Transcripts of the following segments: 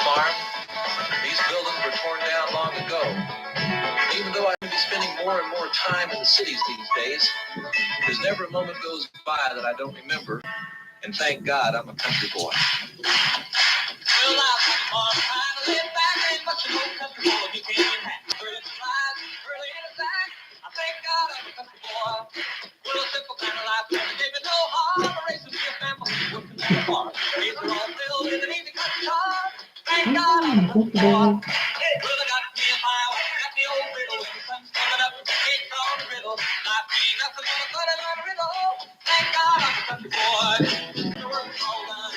farm. These buildings were torn down long ago. Even though I be spending more and more time in the cities these days, there's never a moment goes by that I don't remember. And thank God I'm a country boy. Well, now, people are trying to live back. Ain't much of no country boy you can't get hacked. Early to rise, early in the back. I thank God I'm a country boy. Well, a simple kind of life, and gave me no harm. A race of ship and working in the farm. These are all filled with an easy country car. Thank God I'm a country boy. Hey, well, I got me a highway, got the old riddle. When the sun's coming up, cakes on the riddle. Life ain't nothing but a cut and on the riddle. Thank God I'm a country boy. The work's all done.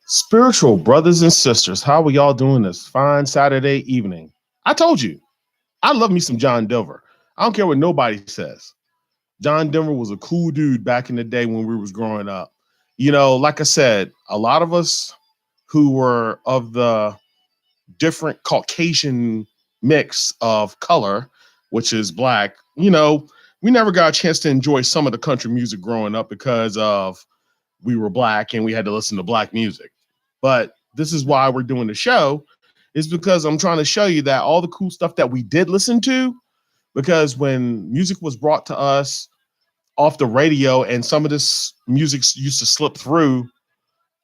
Spiritual brothers and sisters, how are y'all doing this fine Saturday evening? I told you, I love me some John Denver. I don't care what nobody says. John Denver was a cool dude back in the day when we was growing up. You know, like I said, a lot of us who were of the different Caucasian mix of color, which is black, you know, we never got a chance to enjoy some of the country music growing up because of we were black and we had to listen to black music. But this is why we're doing the show, is because I'm trying to show you that all the cool stuff that we did listen to, because when music was brought to us off the radio and some of this music used to slip through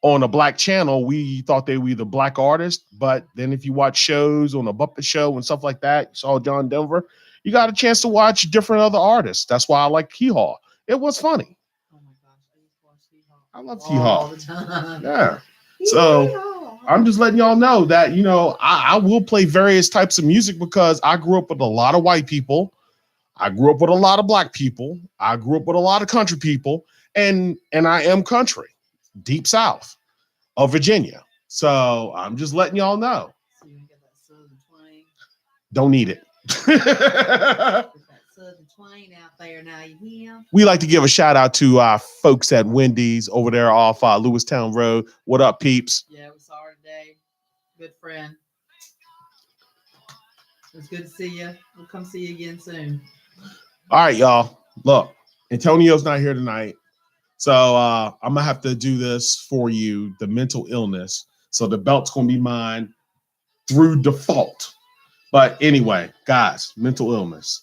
on a black channel, we thought they were the black artist. But then if you watch shows on the Muppet Show and stuff like that, you saw John Denver, you got a chance to watch different other artists. That's why I like Hee Haw. It was funny. Oh my gosh, I used to watch Hee Haw. I love Hee Haw all the time. Yeah. So I'm just letting y'all know that, you know, I will play various types of music because I grew up with a lot of white people. I grew up with a lot of black people. I grew up with a lot of country people, and I am country. Deep South of Virginia. So I'm just letting y'all know. So you get that southern twang? Don't need it. That southern twang out there now, you hear? We like to give a shout out to our folks at Wendy's over there off Lewistown Road. What up, peeps? Yeah, we saw her today. Good friend. It's good to see you. We'll come see you again soon. All right, y'all. Look, Antonio's not here tonight. So I'm going to have to do this for you, the mental illness. So the belt's going to be mine through default. But anyway, guys, mental illness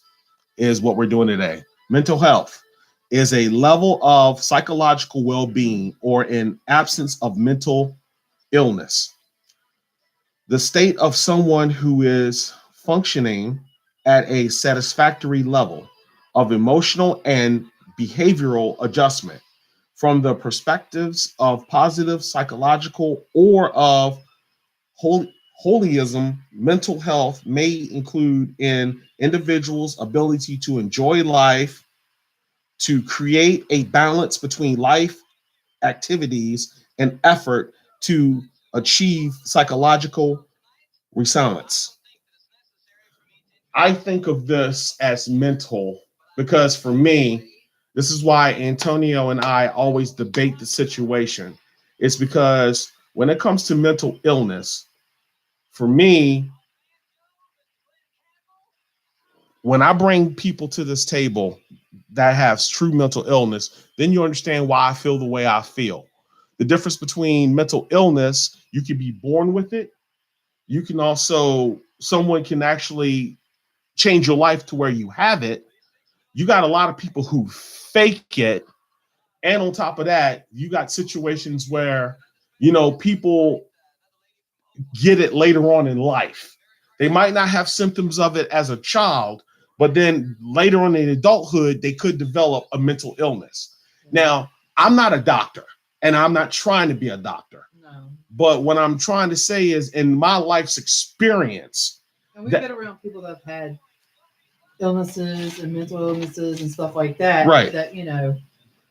is what we're doing today. Mental health is a level of psychological well-being or an absence of mental illness. The state of someone who is functioning at a satisfactory level of emotional and behavioral adjustment. From the perspectives of positive psychological or of holism, mental health may include in individuals' ability to enjoy life, to create a balance between life activities and effort to achieve psychological resilience. I think of this as mental because for me, this is why Antonio and I always debate the situation. It's because when it comes to mental illness, for me, when I bring people to this table that have true mental illness, then you understand why I feel the way I feel. The difference between mental illness, you can be born with it. You can also, someone can actually change your life to where you have it. You got a lot of people who fake it. And on top of that, you got situations where, you know, people get it later on in life. They might not have symptoms of it as a child, but then later on in adulthood, they could develop a mental illness. Now, I'm not a doctor and I'm not trying to be a doctor. No. But what I'm trying to say is in my life's experience. And we've been around people that have had illnesses and mental illnesses and stuff like that. Right. That, you know.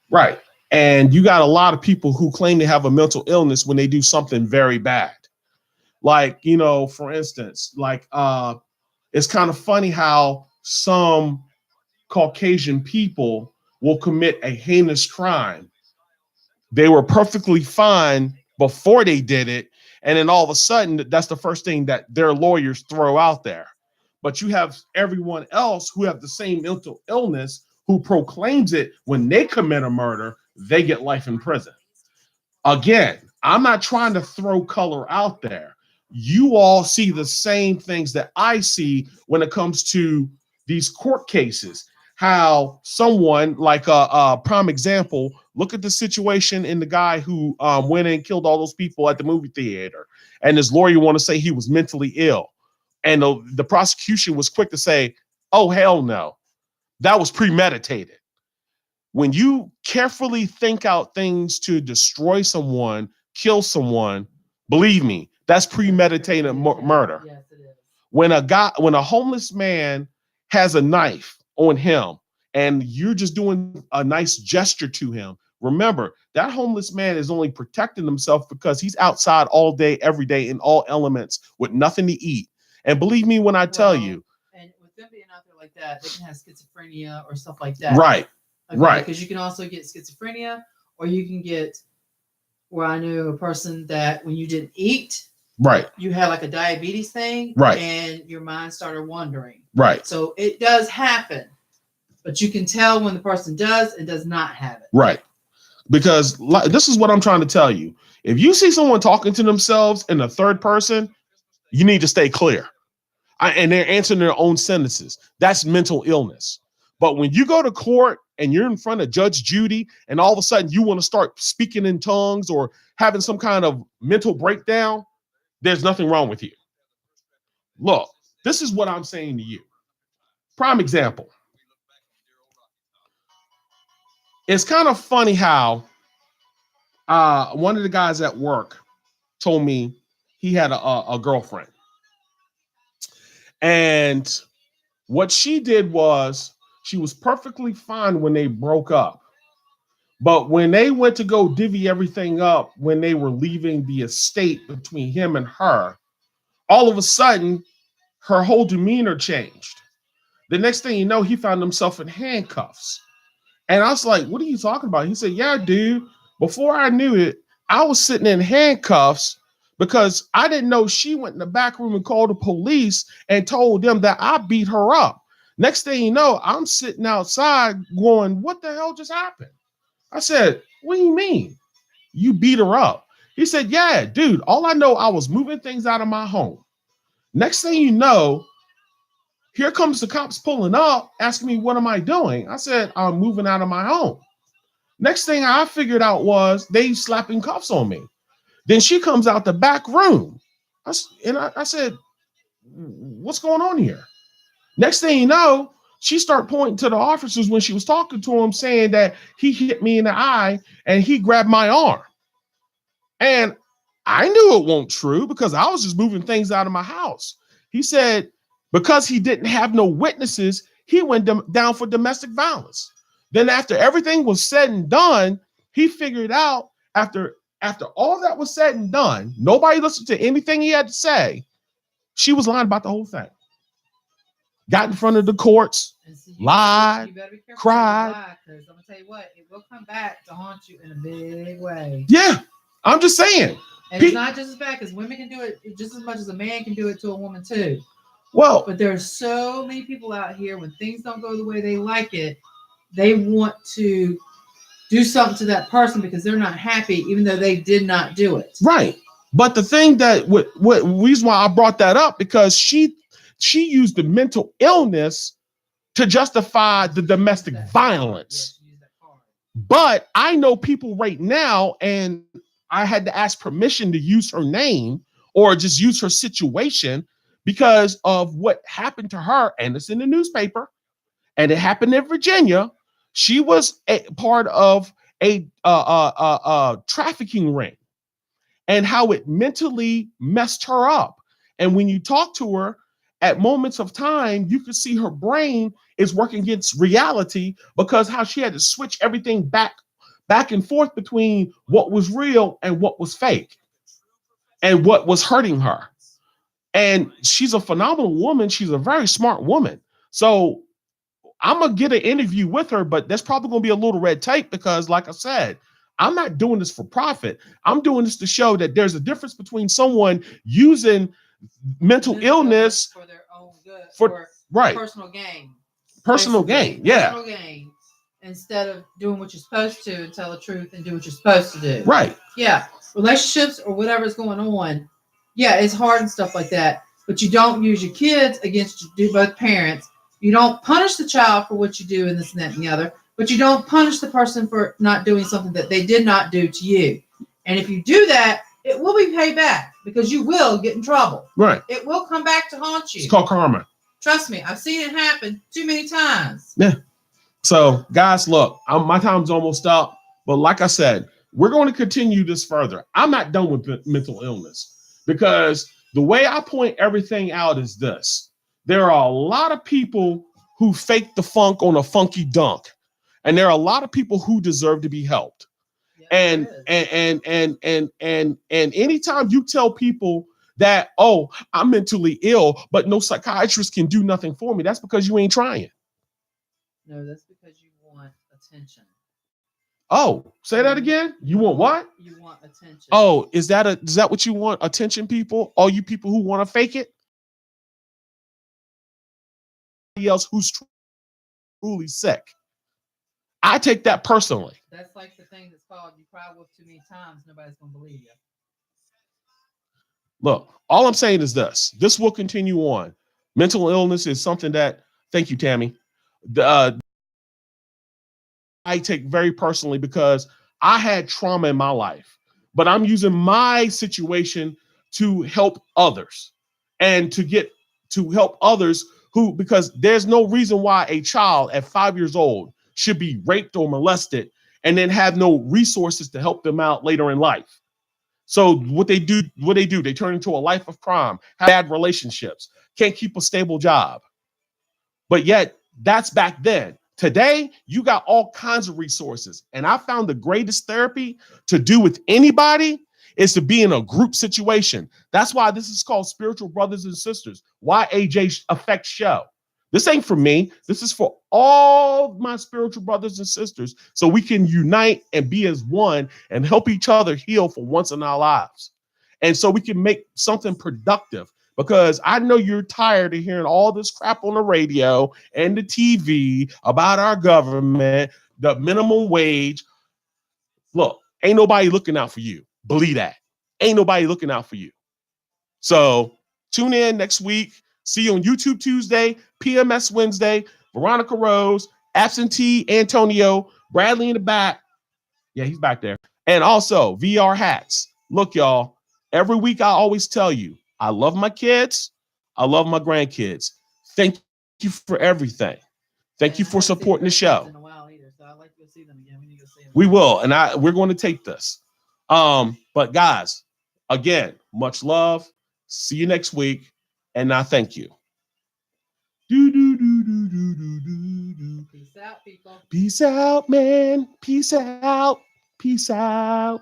Right. And you got a lot of people who claim to have a mental illness when they do something very bad. Like, you know, for instance, like it's kind of funny how some Caucasian people will commit a heinous crime. They were perfectly fine before they did it. And then all of a sudden, that's the first thing that their lawyers throw out there. But you have everyone else who have the same mental illness who proclaims it when they commit a murder, they get life in prison. Again, I'm not trying to throw color out there. You all see the same things that I see when it comes to these court cases. How someone, like a prime example, look at the situation in the guy who went and killed all those people at the movie theater, and his lawyer want to say he was mentally ill, and the prosecution was quick to say, "Oh hell no, that was premeditated." When you carefully think out things to destroy someone, kill someone, believe me, that's premeditated murder. Yes, it is. When a homeless man has a knife on him and you're just doing a nice gesture to him, remember that homeless man is only protecting himself because he's outside all day, every day in all elements with nothing to eat. And believe me when I tell you. And with them being out there like that, they can have schizophrenia or stuff like that. Right. Okay, Right. Because you can also get schizophrenia, or you can get, where I knew a person that when you didn't eat, Right. you had like a diabetes thing, Right. and your mind started wandering. Right. So it does happen, but you can tell when the person does and does not have it. Right. Because this is what I'm trying to tell you. If you see someone talking to themselves in the third person, you need to stay clear. And they're answering their own sentences. That's mental illness. But when you go to court and you're in front of Judge Judy and all of a sudden you want to start speaking in tongues or having some kind of mental breakdown, there's nothing wrong with you. Look, this is what I'm saying to you. Prime example. It's kind of funny how one of the guys at work told me he had a girlfriend. And what she did was she was perfectly fine when they broke up. But when they went to go divvy everything up, when they were leaving the estate between him and her, all of a sudden, her whole demeanor changed. The next thing you know, he found himself in handcuffs. And I was like, what are you talking about? He said, yeah, dude, before I knew it, I was sitting in handcuffs because I didn't know she went in the back room and called the police and told them that I beat her up. Next thing you know, I'm sitting outside going, what the hell just happened? I said, what do you mean? You beat her up? He said, yeah, dude, all I know, I was moving things out of my home. Next thing you know, here comes the cops pulling up, asking me, what am I doing? I said, I'm moving out of my home. Next thing I figured out was they slapping cuffs on me. Then she comes out the back room. I said, what's going on here? Next thing you know, she started pointing to the officers when she was talking to him, saying that he hit me in the eye and he grabbed my arm. And I knew it wasn't true because I was just moving things out of my house. He said because he didn't have no witnesses, he went down for domestic violence. Then after everything was said and done, he figured out after all that was said and done, nobody listened to anything he had to say. She was lying about the whole thing. Got in front of the courts, lied, you better be careful cried. Because I'm gonna tell you what, it will come back to haunt you in a big way. Yeah, I'm just saying. And it's not just as bad because women can do it just as much as a man can do it to a woman too. Well, but there's so many people out here when things don't go the way they like it, they want to do something to that person because they're not happy, even though they did not do it. Right. But the thing that what reason why I brought that up because she used the mental illness to justify the domestic violence. But I know people right now, and I had to ask permission to use her name or just use her situation because of what happened to her, and it's in the newspaper, and it happened in Virginia. She was a part of a trafficking ring, and how it mentally messed her up. And when you talk to her at moments of time, you can see her brain is working against reality because how she had to switch everything back and forth between what was real and what was fake and what was hurting her. And she's a phenomenal woman. She's a very smart woman. So I'm going to get an interview with her, but there's probably going to be a little red tape because, like I said, I'm not doing this for profit. I'm doing this to show that there's a difference between someone using mental illness for their own good, for right personal gain. Personal gain, yeah. Personal gain, instead of doing what you're supposed to and tell the truth and do what you're supposed to do. Right. Yeah. Relationships or whatever's going on, yeah, it's hard and stuff like that. But you don't use your kids against both parents. You don't punish the child for what you do and this and that and the other, but you don't punish the person for not doing something that they did not do to you. And if you do that, it will be paid back because you will get in trouble. Right. It will come back to haunt you. It's called karma. Trust me, I've seen it happen too many times. Yeah. So, guys, look, my time's almost up. But like I said, we're going to continue this further. I'm not done with mental illness because the way I point everything out is this. There are a lot of people who fake the funk on a funky dunk. And there are a lot of people who deserve to be helped. Yeah, and anytime you tell people that, oh, I'm mentally ill, but no psychiatrist can do nothing for me, that's because you ain't trying. No, that's because you want attention. Oh, say that again. You want what? You want attention. Oh, is that what you want? Attention, people? All you people who want to fake it? Else who's truly sick. I take that personally. That's like the thing that's called you cry wolf too many times, nobody's gonna believe you. Look, all I'm saying is this will continue on. Mental illness is something that, thank you, Tammy, I take very personally because I had trauma in my life, but I'm using my situation to help others and to help others because there's no reason why a child at 5 years old should be raped or molested and then have no resources to help them out later in life. So what they do, they turn into a life of crime, have bad relationships, can't keep a stable job. But yet that's back then. Today, you got all kinds of resources. And I found the greatest therapy to do with anybody is to be in a group situation. That's why this is called Spiritual Brothers and Sisters. Why AJ Effect Show. This ain't for me. This is for all my spiritual brothers and sisters so we can unite and be as one and help each other heal for once in our lives. And so we can make something productive because I know you're tired of hearing all this crap on the radio and the TV about our government, the minimum wage. Look, ain't nobody looking out for you. Believe that. Ain't nobody looking out for you. So tune in next week. See you on YouTube Tuesday, PMS Wednesday, Veronica Rose, Absentee Antonio, Bradley in the back. Yeah, he's back there. And also VR hats. Look, y'all, every week I always tell you, I love my kids. I love my grandkids. Thank you for everything. Thank you for supporting the show. We will, and we're going to take this. But guys, again, much love. See you next week. And I thank you. Peace out, people. Peace out, man. Peace out. Peace out.